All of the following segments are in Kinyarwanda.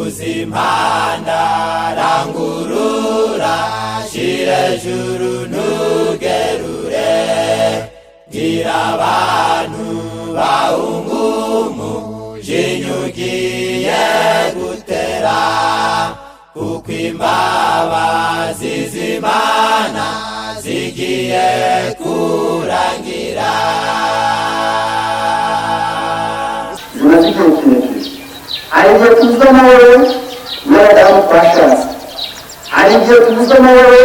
Vuzimana rangurura shira juru nugerure gira abantu bahungumu jinyugiye gutera kuko imbabazi z'Imana zigiye kurangira. Aje tuzo mawe yadamu pashas aje tuzo mawe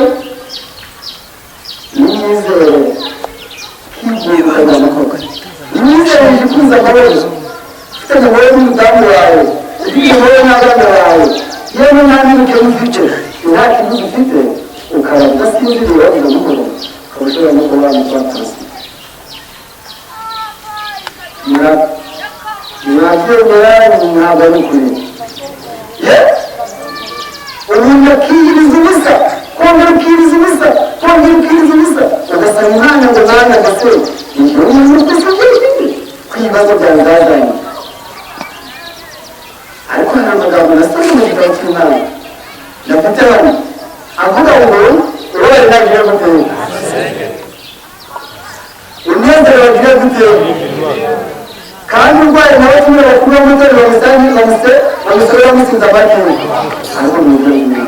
nizere kibuka kana koka nizere kuza mawe tena wewe mdamu wawe ndio wewe na dada wawe yeye nani mkemfiche unaki mfiche ukarabia sisi ndio wao ndio mungu kwa mungu wa mpaka ntabwo ari ukuri umuntu akiyiriza ubusa kongera ukiriza ubusa kongera ukiriza ubusa ugasanga umwana ngo nange agase ibyo ni umuntu usubije ku bibazo byawe byazanye ariko hari amagambo nasomye mu gitabo cy'Imana ndafite hano avuga ngo wowe ntagiye gutera umunezero wagiye gutera kandi urwaye nawe kimwe bakuru b'umutari bamusore bamusinza abakiwe ariko ni ibyo ngibyo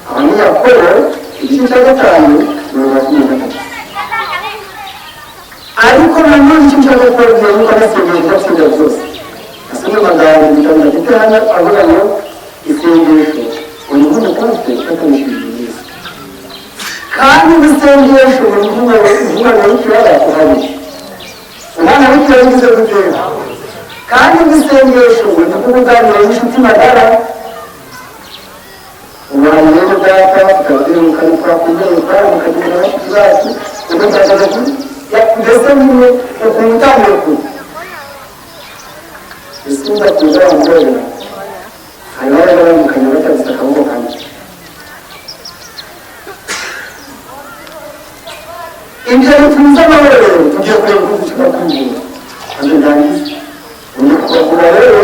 abanyakoro igice cya gatanu ni makumyabiri na gatatu ariko nanone igice cya gatanu ni uko abasengera kubatsinda byose asomye amagambo mu gitabo ndafite hano avuga ngo isengesho uyu muntu kose atamishije neza kandi isengesho ni umwana w'ikirara kuhabona umwana w'ikirara yagize gutera kandi isengesho ni ukuganira n'inshuti magara umwana rero data tukabyirukana twakubyuka mukagira abashyitsi bacu ugagaragaza mbese nyine ukuntu utangiye kure ese udakuza wamubera hanyuma rero bamukanya batabise akaboko kamwe ibyo bitunze amabere tugiye kureba uko dushobora kwinjira kandi ndangiza undi kubagura rero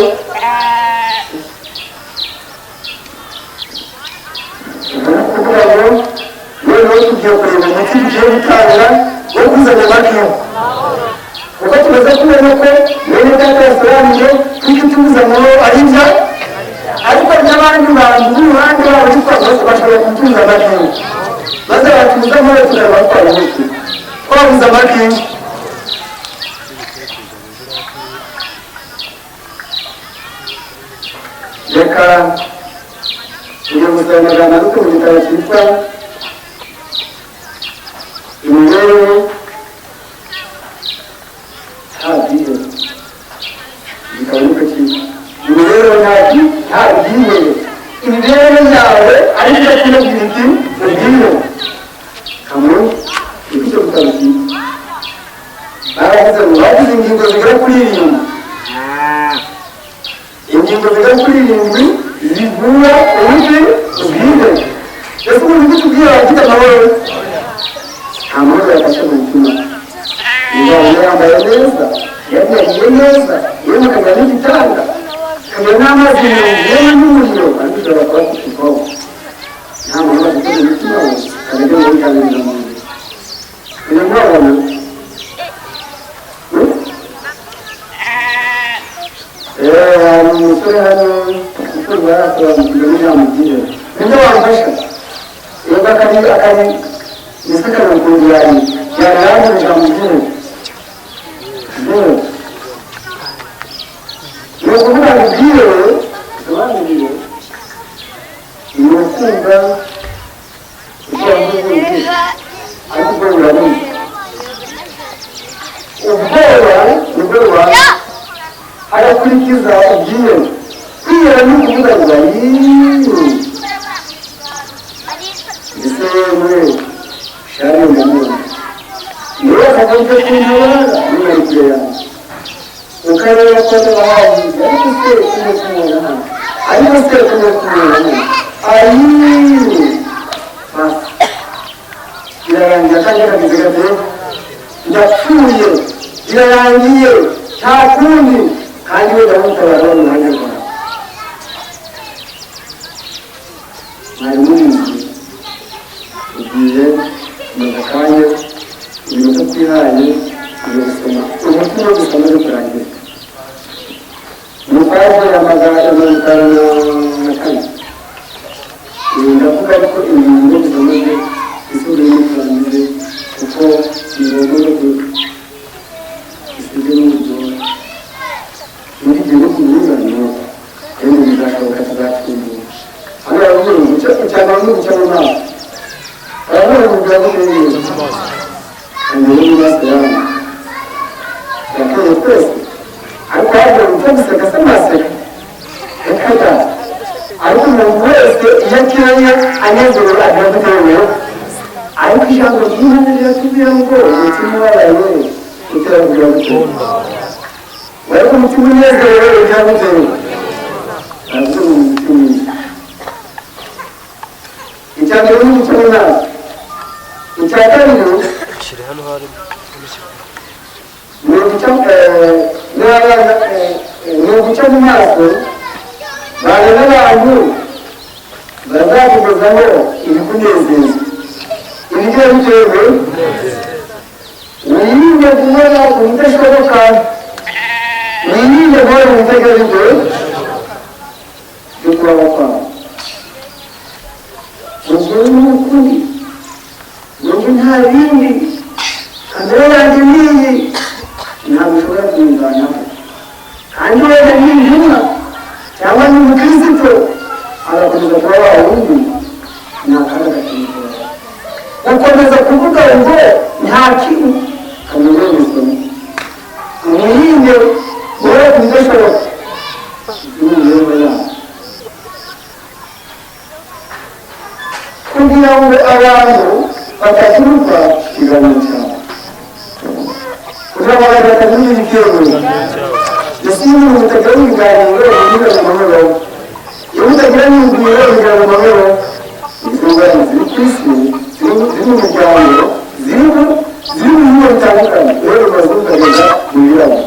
kuvuga ngo noneho tugiye kureba umuti tugiye gutanga wo kuzana amakiyo kuko tumaze kubona ko bene data yasobanuye ko icyo tuzanamo ari byo ariko n'abandi bantu b'uruhande babo bashobora gutuza amakiyo maze batuza muri tureba batwara umuti twabuze amakiyo reka uyu musangana ariko mu gitabo cyitwa imibereho ntabwiye igitabo niko cyitwa imibereho ntabwiye imibereho yawe ari byo kunabwira iki ubwiye kamwe niko icyo gitabo cyitwa baravuze ngo bagize ingingo zigera kuri 7 ingingo zigera kuri 7 zivura ububi ubwize ese ubundi tubwira abafite amahoro nta mahoro yafashe mu mutima niba yambaye neza yagiye neza iyo mukamenya n'igitanda kamenya n'amazi yewe n'umuriro ariko ushobora kuba afite ikobo nta mahoro afite mu mutima we kamenya muri kamenya mu mubiri uyu mwabona hari umusore hano umusore barakora mu kigo n'inamugire ninde wamfasha yego akari nisakara ukuntu yari amugire ni ukuvuga ngo ubwire sobanurire ni ukumva ibyo wavuze ariko ubwo urabizi ubwoba nibwo bubanza agakurikiza ubwiye kwiyera ni ukuvuga ngo bayiii ese yewe shari umuntu niwe akagombe kuntabara nimari kure yanjye ukareba ko n'abahagize ariko se kumwe kumubona hano ariko se kumwe kumubona hano ayiii basi birarangira kandi akagize gate ndapfuye birarangiye nta kundi kandi we ndamutabara mu mwanya rwawe mwari mubizi ugiye kumaze akanya iminota twihaye iyo gusoma umutima wo gusoma no kurangira umupaje amagana 54 ndavuga ariko ibintu bisomeje isura y'umuturanire kuko ingogo yo isibye n'uburyo muri gihe cy'uburinganire kandi bizashoboka tuzatsindira hano yavuze ngo cyangwa no gucamo nawe aravuga ngo byavuze neza kandi rero basayana yakoze twese ariko yavuze ngo guseka samaseka ekada ariko umuntu wese iyo akiranye anezerewe agira guterewe ariko ijambo ry'Imana riratubwira ngo umutima wabaye utera kugira gukunda ariko umutima unezerewe ugira guterewe aravuga ngo umutima icya mbere ni umutima nawe icya kabiri ni uguca mu maso baje n'abantu bazakugezaho ibikunezeza ibyo bitewe wirinde kubona ubudashoboka wirinde kubona ubutagerejwe byo kubaho kwawe ubwo ni ukuri nubwo nta bindi kamere yanjye n'iyi ntabwo ushobora kuyivanaho kandi wenda ni intumwa cyangwa ni umukristo agakomeza kuba wa wundi nta kandi agakomeza gukomeza kuvuga ngo nta kintu kameze n'isoni mwirinde wowe kudashoboka n'imibereho yabo kugira ngo abantu bataturuka ikiganiro cyabo kugira ngo batagira ibikenewe ndetse iyo umuntu utagira ibiganiro bigira amahoro iyo utagira n'ibigwiro bigira amahoro izo ngorane ziri ku isi ziri mu miryango ziri mu bihugu bitandukanye rero bimaze kukageza mu birabo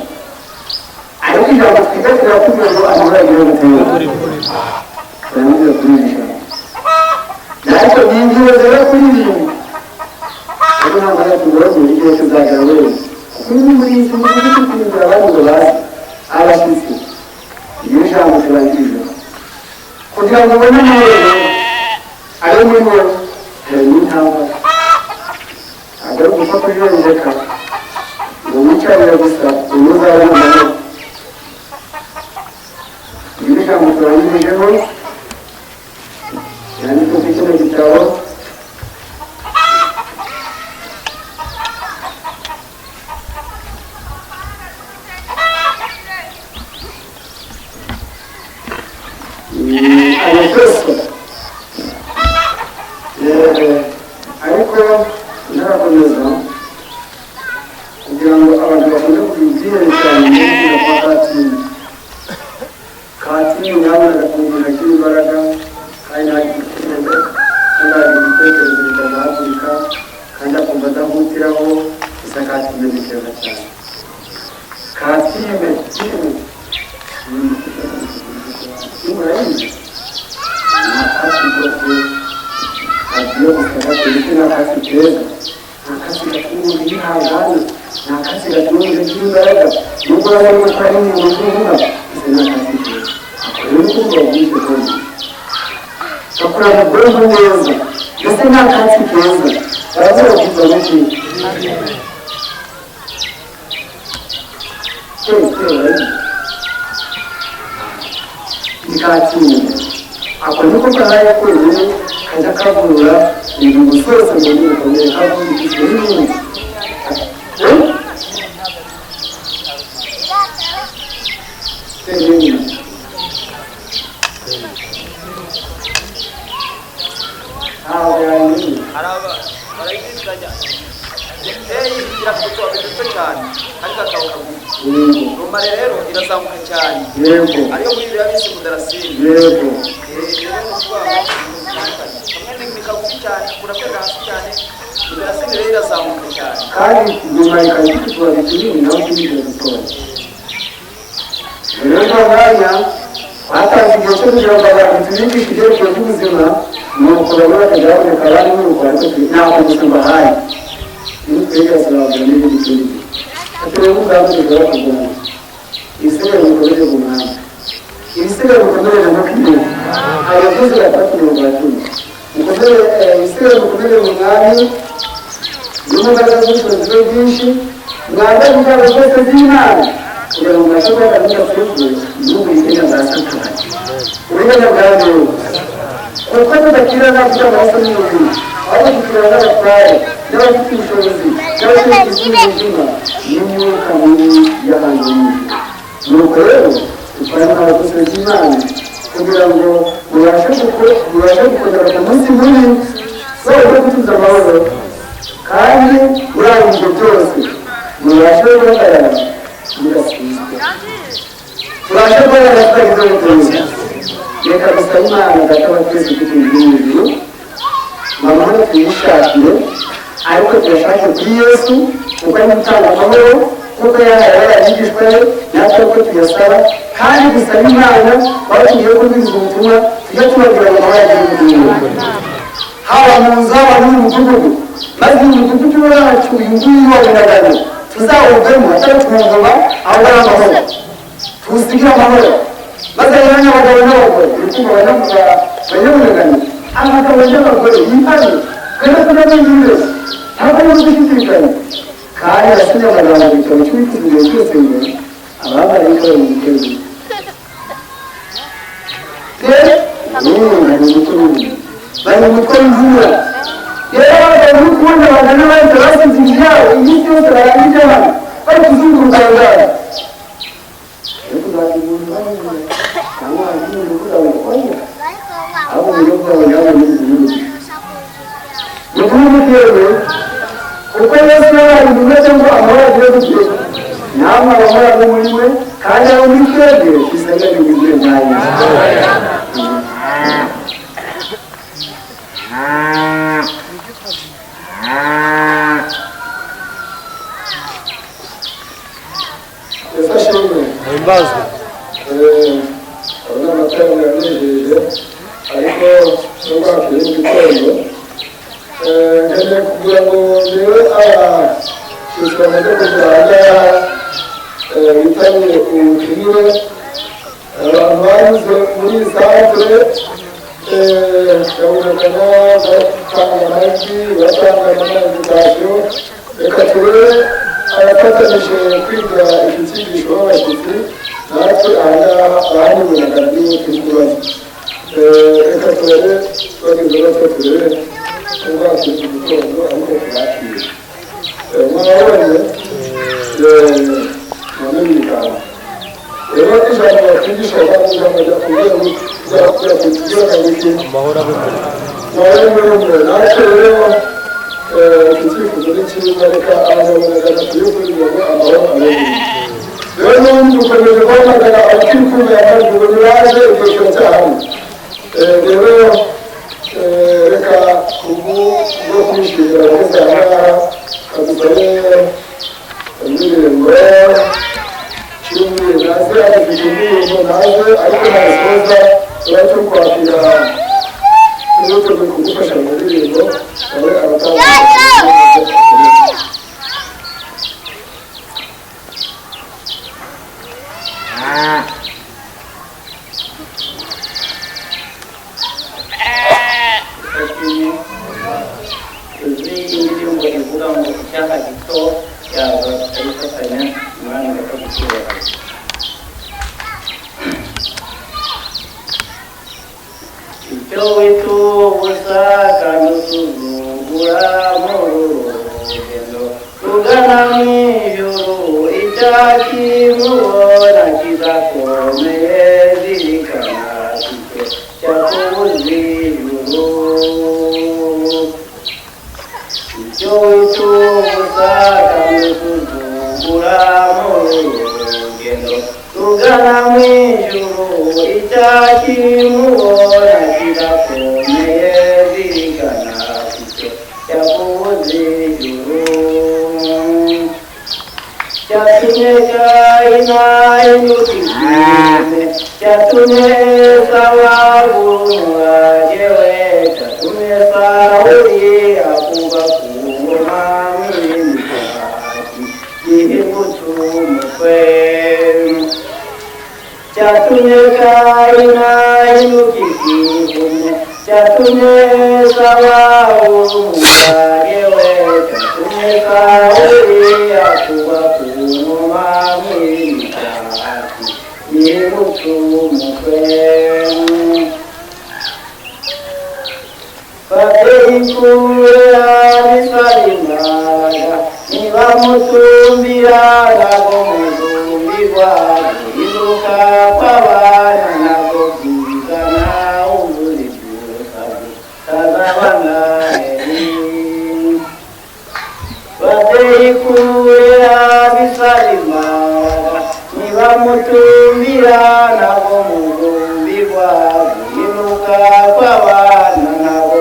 ariko ijambo twiga kirakubwira ngo amahoro agira gutera baramubwira kuririsha ariko ni ingingo zera kuririmba ariko ntabwo yatugora mu gihe tuzagera wese kuko muri izi mugihe tukwinjira abandi ngo bazi abashyitsi iyo jambo turangije kugira ngo ubone amahoro ari muri wowe harimo intambwe ntabwo ari ugupfa kujenjeka ngo wicarire gusa uyu uzabona amahoro iyo jambo turangijeho yanditse ku kino gitabo Efeso ariko ntarakomeza kugira ngo abantu bakunda kubibwira cyane n'ubwira kwa Katini yabona agatungira k'imbaraga kandi nta gitekerezo bitazahagurika kandi akumva adahutiraho gusa Katini ni keza cyane Katini murayizi nakasi rwose agiye gusaba ndetse nakasi keza nakasi gatuma yihangana nakasi gatuma y'imbaraga nubwo urabona ko ari mu butumwa ese nakasi keza rero uko bwabwise kandi bakorana ubwonko neza ndetse nakasi keza baravuga kuva n'iki ikatsinda ako niko karaye kwenyine kajya kavura ibintu zose mu buryo bukomeye kavura igizwe n'ibindi ntabwo yanyine barayigizanya irakutuwa bidutse cyane ariko akawuka rumare rero irazamuka cyane ariyo muri biriya bisi mudarasini rero kamwe ni kagufi cyane kurakwega hasi cyane mudarasini rero irazamuka cyane kandi nyuma ikayikutuwa bikinini naho kinini gukora rero mwanya batanze igihe cyo kugira ngo abantu tubigishe ibyerekezo by'ubuzima nuko bamwe bakajya baboneka abandi n'uko ariko ntabwo gusa mbahaye iyo twegera turababwira n'ibindi kindi aturebe ubwabo dushobora kurwanya ibisigaye bikomeye mu mwanya ibisigaye bikomeye mu makuru abakozi batatu mirongo itatu ibisigaye bikomeye mu mwanya n'imbaraga z'ubushobozi bwinshi mwambaye imbaraga zose z'imana kugira ngo mubashe kubona mudafunguye igihugu gikenya za satani uburenganzira bwa mbere kuko tudakira ntabwo amaraso n'umubiri ahubwo dukirana n'abatware n'abafite ubushobozi n'abafite ubuzima n'imyuka mibi y'ahantu y'ijuru nuko rero dutwara abakozi b'imana kugira ngo mubashe gukomera ku munsi mubi wo gutuza amahoro kandi muri abo bihe byose mubashe guhagarara mudasizwe tubashe guhagarara tutagize ubutunzi reka dusaba imana data wa twese tutumva ijuru amahoro tuyishakire ariko tuyashake kuri yesu kuko ari gutanga amahoro kuko yahaye abigishwa be natwe uko tuyasaba kandi dusaba imana aho tugiye kubwiriza ubutumwa tujye tubabwira ngo amahoro agire ubugingo haba mu nzu haba no mu mudugudu maze uyu mudugudu wacu uyu nguyu wabiragano tuzawuvemo atari kumuvuma ahubwo ari amahoro tuwusigire amahoro maze rero n'abagabo n'abagore ibituma banyabunagana abagabo n'abagore yifanye kandi tunamenyire ntabwo ari ugushidikanya kandi arasinya amagambo bitabo cy'ibituzire cyose ngo abamarayika bari mu gitero bari mu mutwe w'imvura rero abagabo uri kubona abantu n'abandi basize inzu yabo iminsi yose barangije hano bari kuzunguruka aho ngaho ariko ntabwo umuntu bamwe cyangwa hari umuntu uvuga ngo oya aho uburyo bwabo nabo ni igihugu ni ukuvuga yewe kuko yesu yabaye umeze ngo amahoro agiye guteza namwe amahoro ari muri we kandi ari muri twebwe dusaga n'ibigire bya yesu Himbazwe urabona amateraniro yanejeje ariko nubwo hakiri mu gitondo nkeneye kugira ngo rero abashyitsi bamaze kugenda bitabire ubutumire abantu banyuze muri iyi santere babonekana batanga amajwi batanga amanazitasiyo reka turebe abafatanyije kwiga iki cyigisho b'abashyitsi natwe ahangaha ahanyiboneka niyo turi kubaza reka turebe bageze batwe turebe ubwatsi mu gitondo ariko turakira mwabonye none bikanga rero ijambo batwigisha kandi ijambo ryakubwira ngo ryakubwira ngo amahoro abe muri natwe rero iki cyifuzo ni cyiza reka abanyabunagana tuyifuriza ngo amahoro abe rero n'ubundi dukomeje guhamagara abakikunda amajwi ngo nibaze icyiciro cy'ahantu rero reka ubu bwo kwishimira abageze ahangaha kadusabe indirimbo cy'umweru naze adufite indirimbo naze ariko ntazisoza tuba turi kwakira turiteguye kugufasha mu ndirimbo nawe abatanga indirimbo ivuga ngo icyaha gito yaba ayifatanya umwanya gato gukirera icyo witubuza kandi usuzugura muri urugendo rugana mu ijuru icyakimubona kizakomeye zirikana icyo cyakubuza ijuru icyo witubuza kandi usuzugura muri urugendo rugana mu ijuru icyakimubona kizakomeye zirikana icyo cyakubuza ijuru cyatumye gahina inyukizize cyatumye sabagurumwa yewe Sauli akuba ku ngoma mw'imihati yihimutse umutwe cyatumye Kayina inuka ikivume cyatumye Sabaho umugare we cyatumye Sauli akuba ku ngoma mw'imihati yihimutse umutwe Fateikure abisalimana nibamutumbira nabo mutumbirwa guhinduka kw'abana nabo kwigana uburibyukazi kazabana Fateikure abisalimana nibamutumbira nabo mutumbirwa guhinduka kw'abana nabo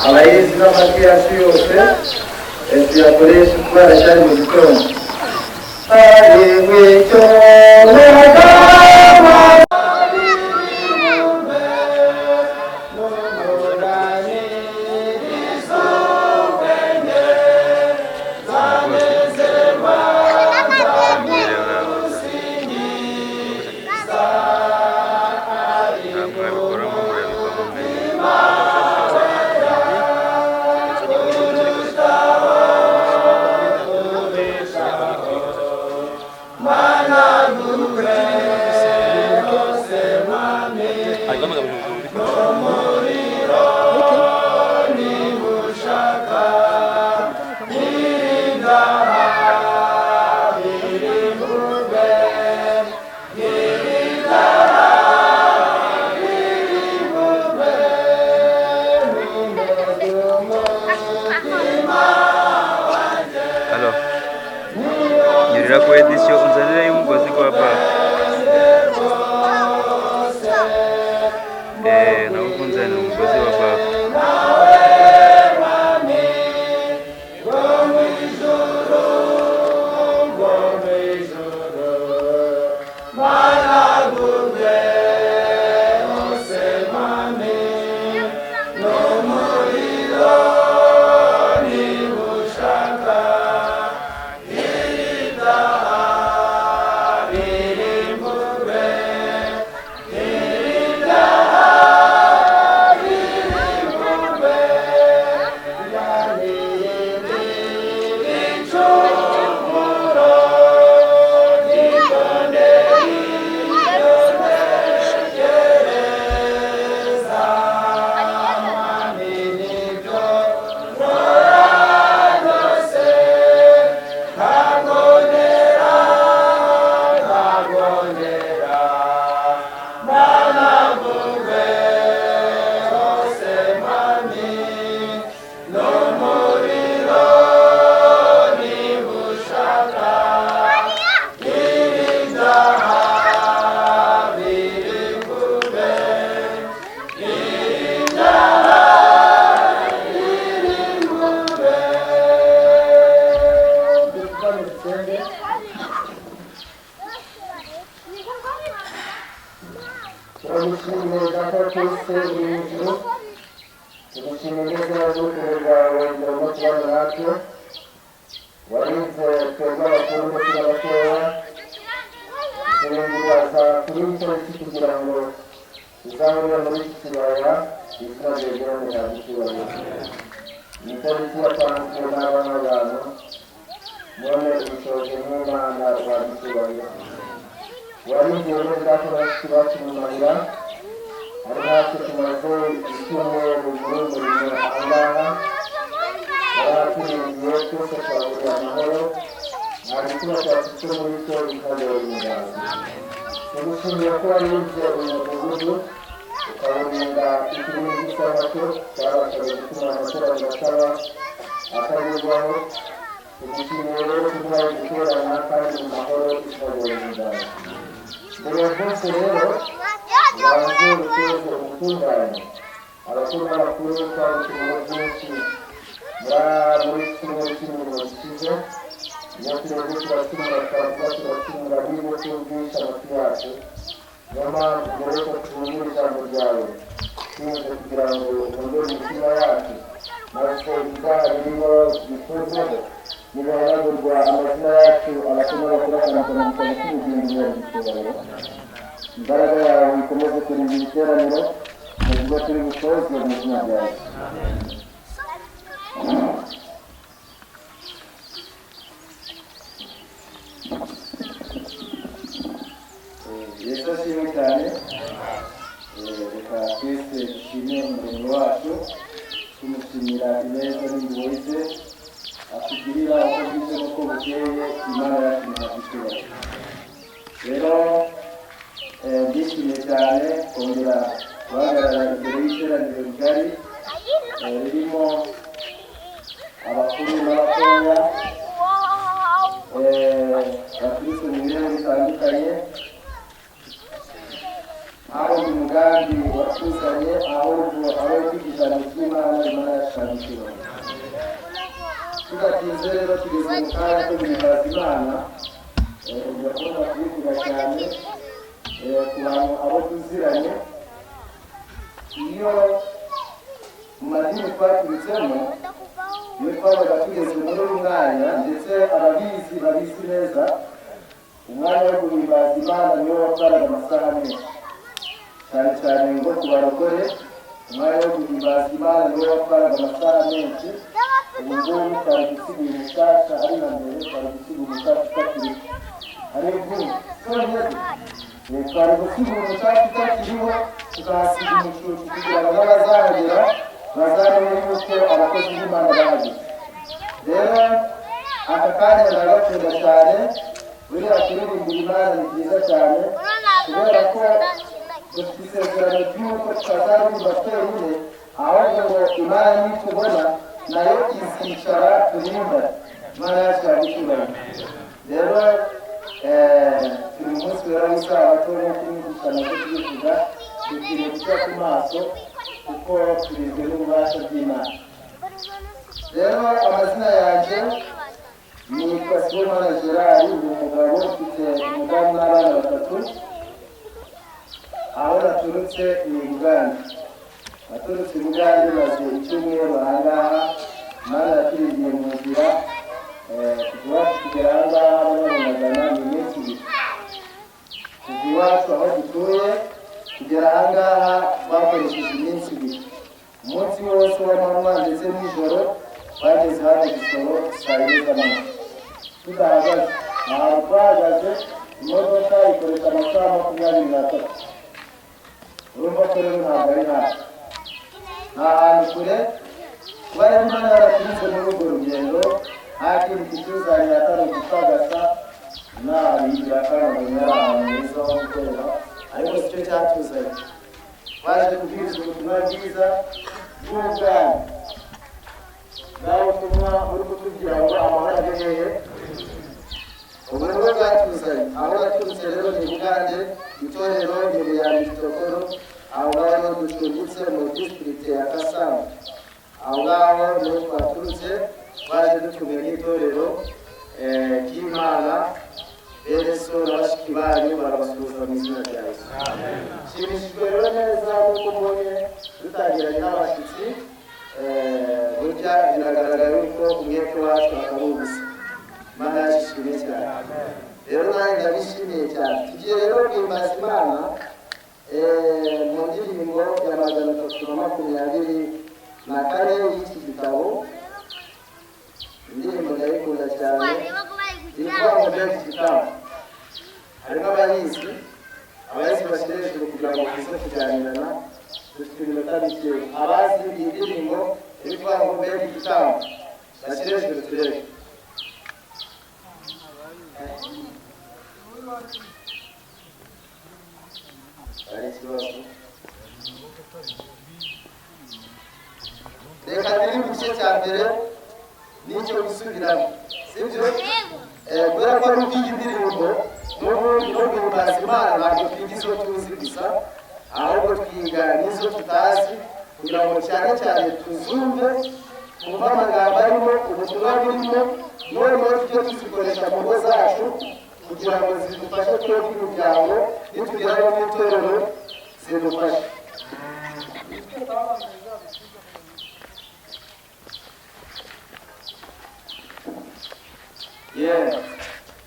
abayizi n'amatiyasi yose tuyakoresha kuba aracyari mu gitondo ari mu icyondo turagushimiye data twese uri mu ijuru, tugushimiye neza n'urukundo rwawe ndabona kubana natwe, warinze twebwe abakuru ndetse n'abatoya, turengeraza kuri iyi tariki kugira ngo tuzahurire muri iki kibaya izina ryegera mu gihugu cy'icyubahiro. Ni itariki yatanzwe n'abana b'abantu, none ubushobozi n'Imana rwaducyubahiro. warinze rero data bashiki bacu mu mayira, ari natwe tumaze icyumweru muri umurimo aha ngaha, yaraturindiye twese twaburiye amahoro, nta gituma cyafite muri cyo bikabera umugambi. Tugushimiye ko warinze uyu mudugudu, ukawurinda ikirimi cy'isabato cyabashaga gutuma amateraniro ataba atagerwaho. Tugushimiye rero kuduha guterana kandi mu mahoro tukabera umugambi. Mbere ya byose rero ubanze ukweze ubutungane abakuru n'abakuru twabukiriwe byinshi muri kimwe cy'imirimo gishize, iyo turebye turacumura twavuga turacumura n'ibyo twumvisha amatwi yacu. Niyo mpamvu mbere ko twumvira ijambo ryawe twinze kugira ngo wongere imitima yacu, maze ibyaha birimo bikuzeho bigahanagurwa, amazina yacu abakuru n'abakuru akanakora mu kanwa k'ubugingo bw'icyubahiro. Imbaraga yawe ikomeze kurinda ibiteraniro mu bigo turi busoze mu izina ryawe. Yesu ashimwe cyane. Reka twese dushime umuremyi wacu, tumushimira ineza n'impuhwe ze atugirira uko bwije n'uko bukeye. Imana yacu ntiyaducyubahiro. Rero ndishimye cyane kongera guhagarara imbere y'iteraniro rigari ririmo abakuru n'abatoya baturutse mu bihugu bitandukanye, aho uyu mugambi watuzanye ahubwo aho kwigishanya iby'Imana. Imana yashamikiwe tudatinze rero tugeze mu kanya ko guhimbaza Imana. Ugakunda kubivuga cyane ku bantu abo tuziranye. Iyo mu madini twaturutsemo, iyo twabaga tugeze muri uyu mwanya, ndetse ababizi babizi neza, umwanya wo guhimbaza Imana niwo watwaraga amasaha menshi, cyane cyane ngo ku barokore umwanya wo guhimbaza Imana niwo watwaraga amasaha menshi. Ubu ngubu twari gusiga umushyashya ari na mbere, twari gusiga umushyashya utakiriho ari inkumi twonyine, twari gusiga umushyashya utakiriho tukahasiga umucucu kugira ngo n'abazahagera bazamenye yuko abakozi b'Imana bahageze. Rero aka kanya ndagakunda cyane, buriya kuririmbira Imana ni byiza cyane, kubera ko dufite isezerano ry'uko tutazaririmba twenyine, ahubwo ngo Imana nitubona nayo izicara turirimba. Imana yacu yaducyubahiro. Rero turi mu munsi wera w'isabato nk'uko inyigisho nazo tubivuga, dukwiriye guca ku maso kuko turizwe n'ububasha bw'Imana. Rero amazina yanjye nitwa Sibomana Gerard, ni umugabo ufite umudamu n'abana batatu. Aho naturutse ni Bugande. Naturutse Bugande maze icyumweru aha ngaha. Imana yaturindiye mu nzira kuva iwacu kugera aha ngaha Abanyamagana ni iminsi ibiri. Kuva iwacu aho dutuye kugera aha ngaha twakoresheje iminsi ibiri. Umunsi wose w'amanywa ndetse n'ijoro twageze hano Gisoro saa 4 z'amanywa tudahagaze. Ntabwo twahagaze, imodoka ikoresha amasaha 23. Urumva ko rero ntabwo ari hafi, nta hantu kure. Kuba rero Imana yaraturinze muri urwo rugendo, nta kindi kituzanye atari ugupagasa n'abigira kandi ari ahantu heza ho gukorera, ariko si cyo cyatuzanye. Twaje kubwiriza ubutumwa bwiza bw'ubwami, nawe ubutumwa buri kutubwira ngo amahoro agereye. Ubu nibwo bwatuzanye. Aho naturutse rero ni Bugande, itorero imbere ya Mitokoro, aho ngaho ducumbitse mu district ya Kasama. Aho ngaho niho twaturutse, twaje dutumiwe n'itorero ry'Imana bene so n'abashiki banyu barabasuhuza mu izina rya Yesu. Nshimishijwe rero neza nuko mbonye dutangiranye n'abashyitsi, burya biragaragara yuko umwete wacu atari ubusa. Imana yashishimiye cyane, rero nanjye ndabishimiye cyane. Tugiye rero guhimbaza Imana mu ndirimbo ya 324 y'iki gitabo. Indirimbo ndayikunda cyane, yitwa Mbega Igitabo. Harimo abayizi bashyira hejuru kugira ngo tuze kuganirana, dufite iminota mike. Abazi iyi ndirimbo yitwa Mbega Igitabo bashyira hejuru turebe. Hari ikibazo? Reka turi mu gice cya mbere n'icyo gusubiramo, sibyo? Kubera ko ari ukwiga indirimbo n'ubundi no guhimbaza Imana ntabwo twiga izo tuzi gusa, ahubwo twiga n'izo tutazi kugira ngo cyane cyane tuzumve, twumve amagambo arimo, ubutumwa burimo, noneho tujye tuzikoresha mu ngo zacu kugira ngo zidufashe twebwe imiryango, nitugera no mu itorero zidufashe.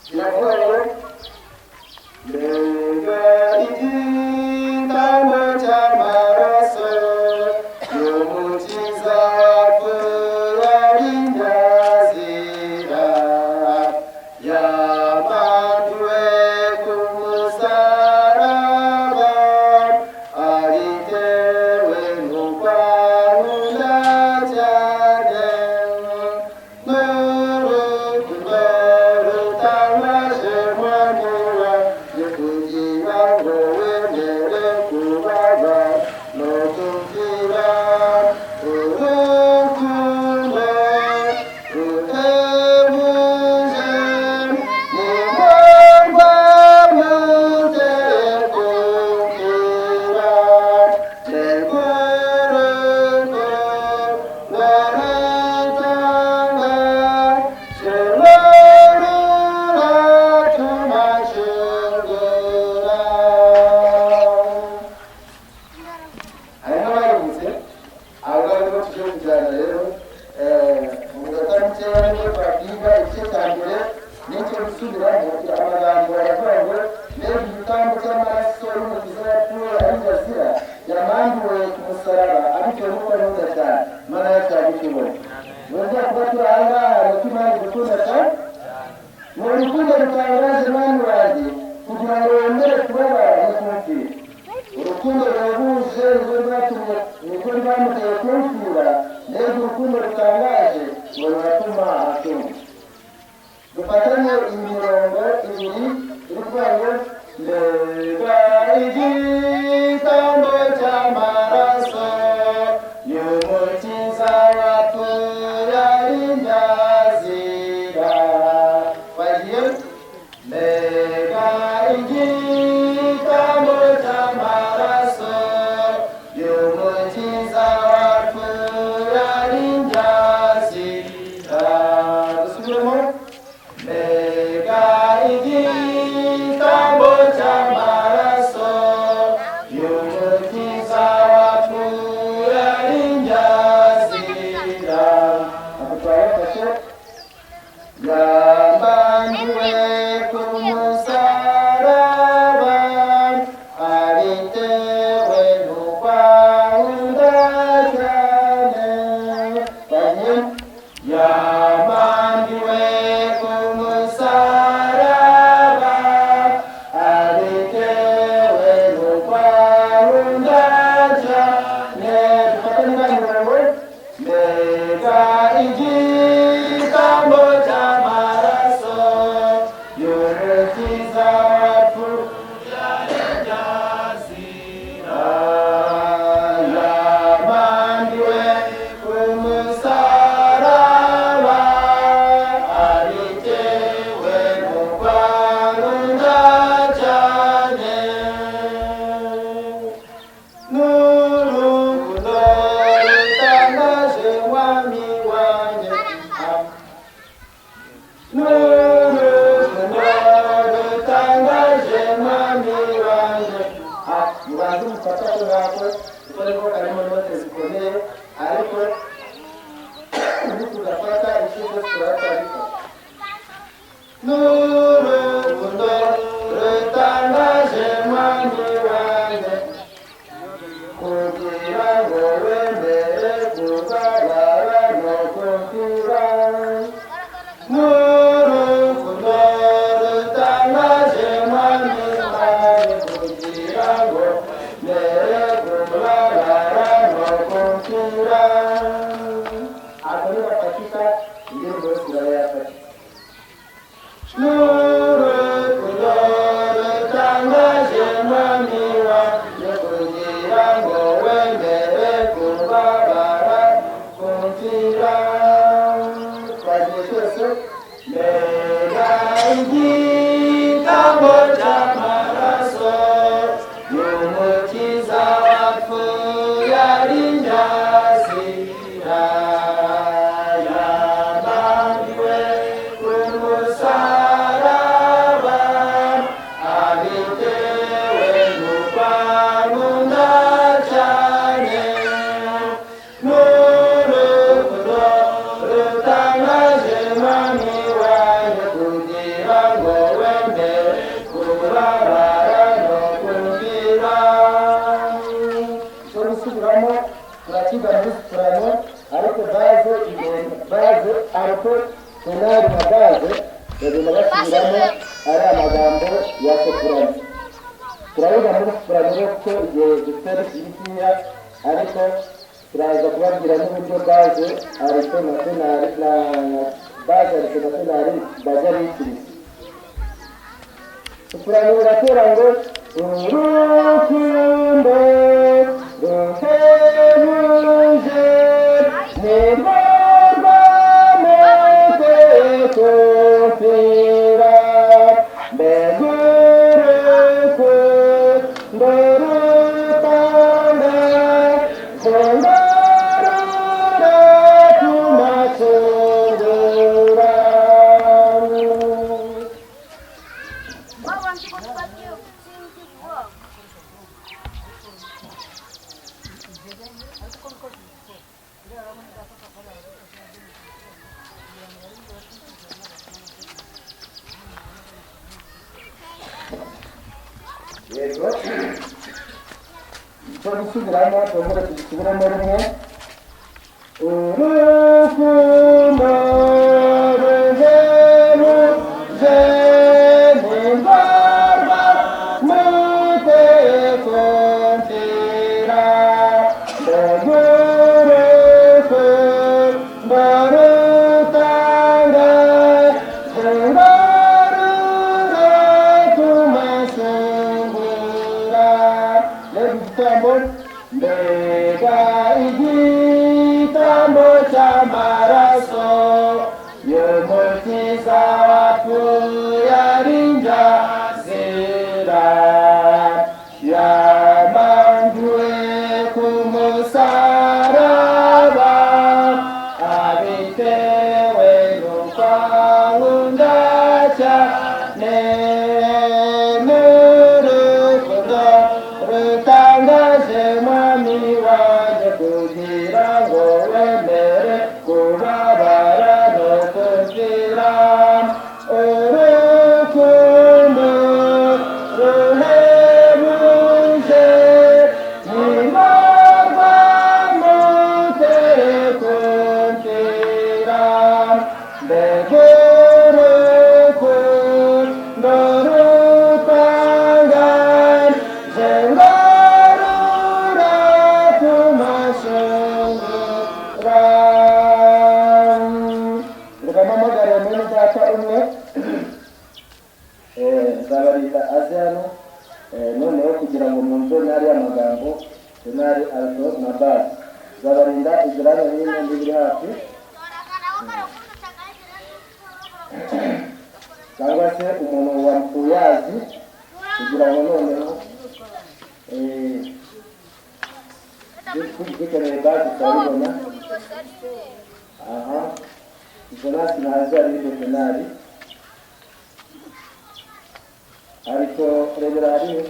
Kiravuga ngo mbega igitabo cy'amaraso y'umukiza wapfuye ari nyazira, yamanduwe ku musaraba, aritewe n'ukwahunda cyane, n'urukundo rutangaje mwami wanjye, kugira ngo wemere kubaba no kumvira urukundo ruhebuje, ni ngombwa mutekukira, teguruko baratanga, shelorura tumashungura. Harimo abayibutse abo barimo tujye kujyana rero mu minota mikeya niyo twakwiga igice cya mbere n'icyo gusubiramo. Amagambo baravuga ngo mbega igitambo cy'amaraso y'umukiza wapfuye ari nyazira, yamanduwe ku musaraba, abitewe n'ukwahunda cyane, Imana yacu yabikibona. Nongera kuba turi aha ngaha nuko Imana idukunda cyane, ni urukundo rutangaje mwami wanjye, kugira ngo wemere kubabara no kumvira. Urukundo ruhebuje nirwo rwamuteye kumvira, mbega urukundo rutangaje ngo ruratuma atumva. Dufatanye imirongo ibiri iri kuvuga ngo mbega igitambo cy'amaraso y'umukiza wapfuye ari nyazira. Bagiye mbega igitambo cy'amaraso y'umukiza wapfuye ari nyazira. Dusubiremo. Mbega igitambo cy'amaraso mubanze mufata ko ngako kuko ariko karimo note zikomeye ariko tugafata ikigo turatarika n'urukundo rutangaje mwami wanjye kugira ngo wemere kubabara no kumvira n'urukundo rutangaje mwami wanjye kugira ngo wemere kubabara no kumvira akoni bafatika indirimbo yose barayafata n'urukundo rutangaje mwami wanjye kugira ngo wemere kubabara kumvira twagiye twese mbega igitambo cy'amaraso y'umukiza wapfuye ari nyazira yamambiwe ku musaraba abitewe n'urwanunda cyane n'urukundo rutangaje mwami wanjye kugira ngo wemere kubabara no kumvira cyo gusubiramo turakiga dusubiramo ariko baze ariko tonari na baze bagenda basubiramo ari amagambo ya soprano turabiga muri soprano kuko igihe dutari ibitinya ariko turaza kubabwira n'uburyo baze ariko nationali na baze ariko nationali baza bitiriza soprano biratera ngo urukundo ruhebuje nirwo rw'amategeko mfira mbega urukundo rutangaje ngo ruratuma tungura yego cyo gusubiramo tugomba gusubiramo rimwe urukundo ruhebuje nirwo rw'amategeko mfira mbega urukundo rutangaje ngo ruratuma nsungura igitambo mbega igitambo cy'amaraso y'umukiza wapfuye ari nyazira yamanduwe ku musaraba abitewe n'urwanunda cyane n'urukundo rutangaje mwami wanjye kugira ngo wemere kubabara no kumvira urukundo ruhebuje nirwo rw'amategeko mfira mbega urukundo rutangaje ngo ruratuma nsungura reka mpamagare mwene data umwe nzabarira aze hano noneho kugira ngo mwumve ntari amagambo tonari alto na bass nzabarinda igirana hino ndibiri hafi cyangwa se umuntu wampuyazi kugira ngo noneho dukeneye bazi turabibona aha izo nasi ntazo ari tonari ariko rebera hariyo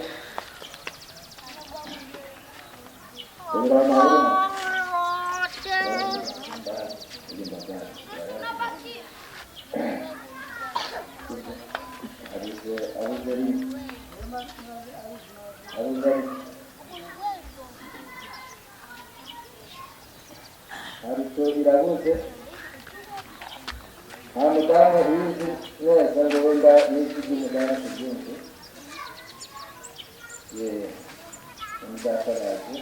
Harito irabuze Hamudana hizi neza ndonda n'iki by'umugana kubyumve ndakaraje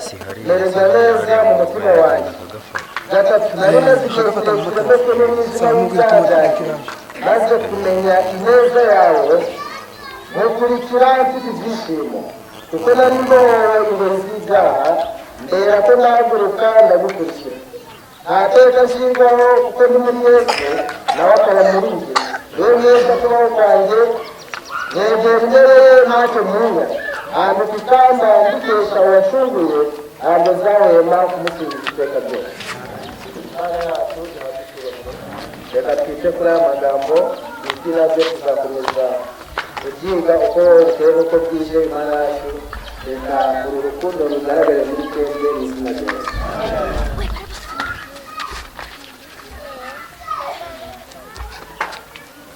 Sihari gatatu nari nazikurikira ndetse n'izina y'ibyaha maze kumenya ineza yawe nkukurikira mfite ibyishimo kuko nari mbohowe ingeri z'ibyaha mbera ko nahaguruka ndagukurikira nta teka nshyirwaho kuko ndi muri Yesu nawe akaba muri njye rero neza kubaho kwanjye negera intebe ye ntacyo ntinya ahantu ku ikamba ndikesha uwacunguye ntabwo zahwema kumusubiza iteka ryose. Reka twite kuri aya magambo izina byo tuzakomeza kubyiga uko bukeye n'uko bwije Imana yacu reka uru rukundo rugaragare muri twebwe mu izina rya Yesu.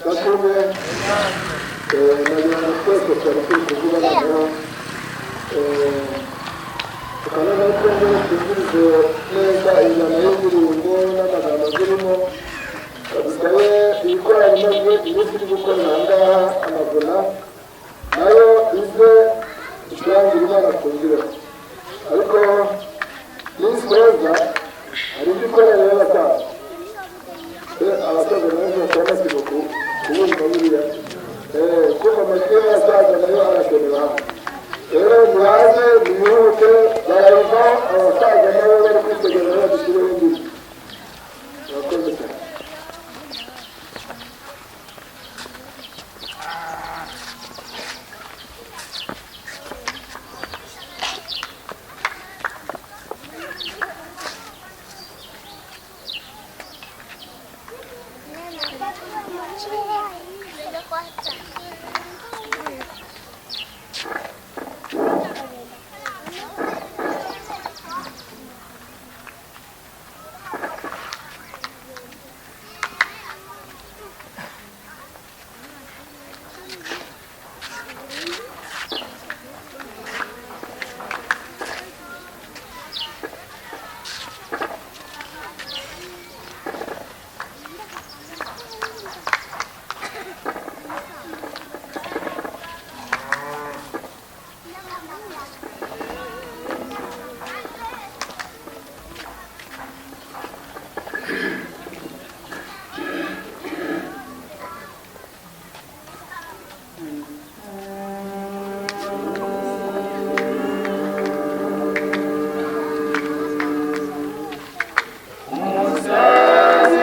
Bakome nagira ngo twese twari turi kuvuga noneho tukabona ko tuvuze neza inama y'indirimbo n'amagambo zirimo dusabe ibikoranyamajwi iyo turi gukora aha ngaha amavuna nayo ize icurangira Imana twumvireho ariko nisoza hari indi korera y'abasaza abasaza nabo bakora basiga kubumva buriya kumva amajwi y'abasaza nayo arakenera hamwe rero muhaze mwihute barayva abasaza nabo bari kwitegereza badushyiraho indimi murakoze cyane. Umusozi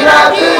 Iragira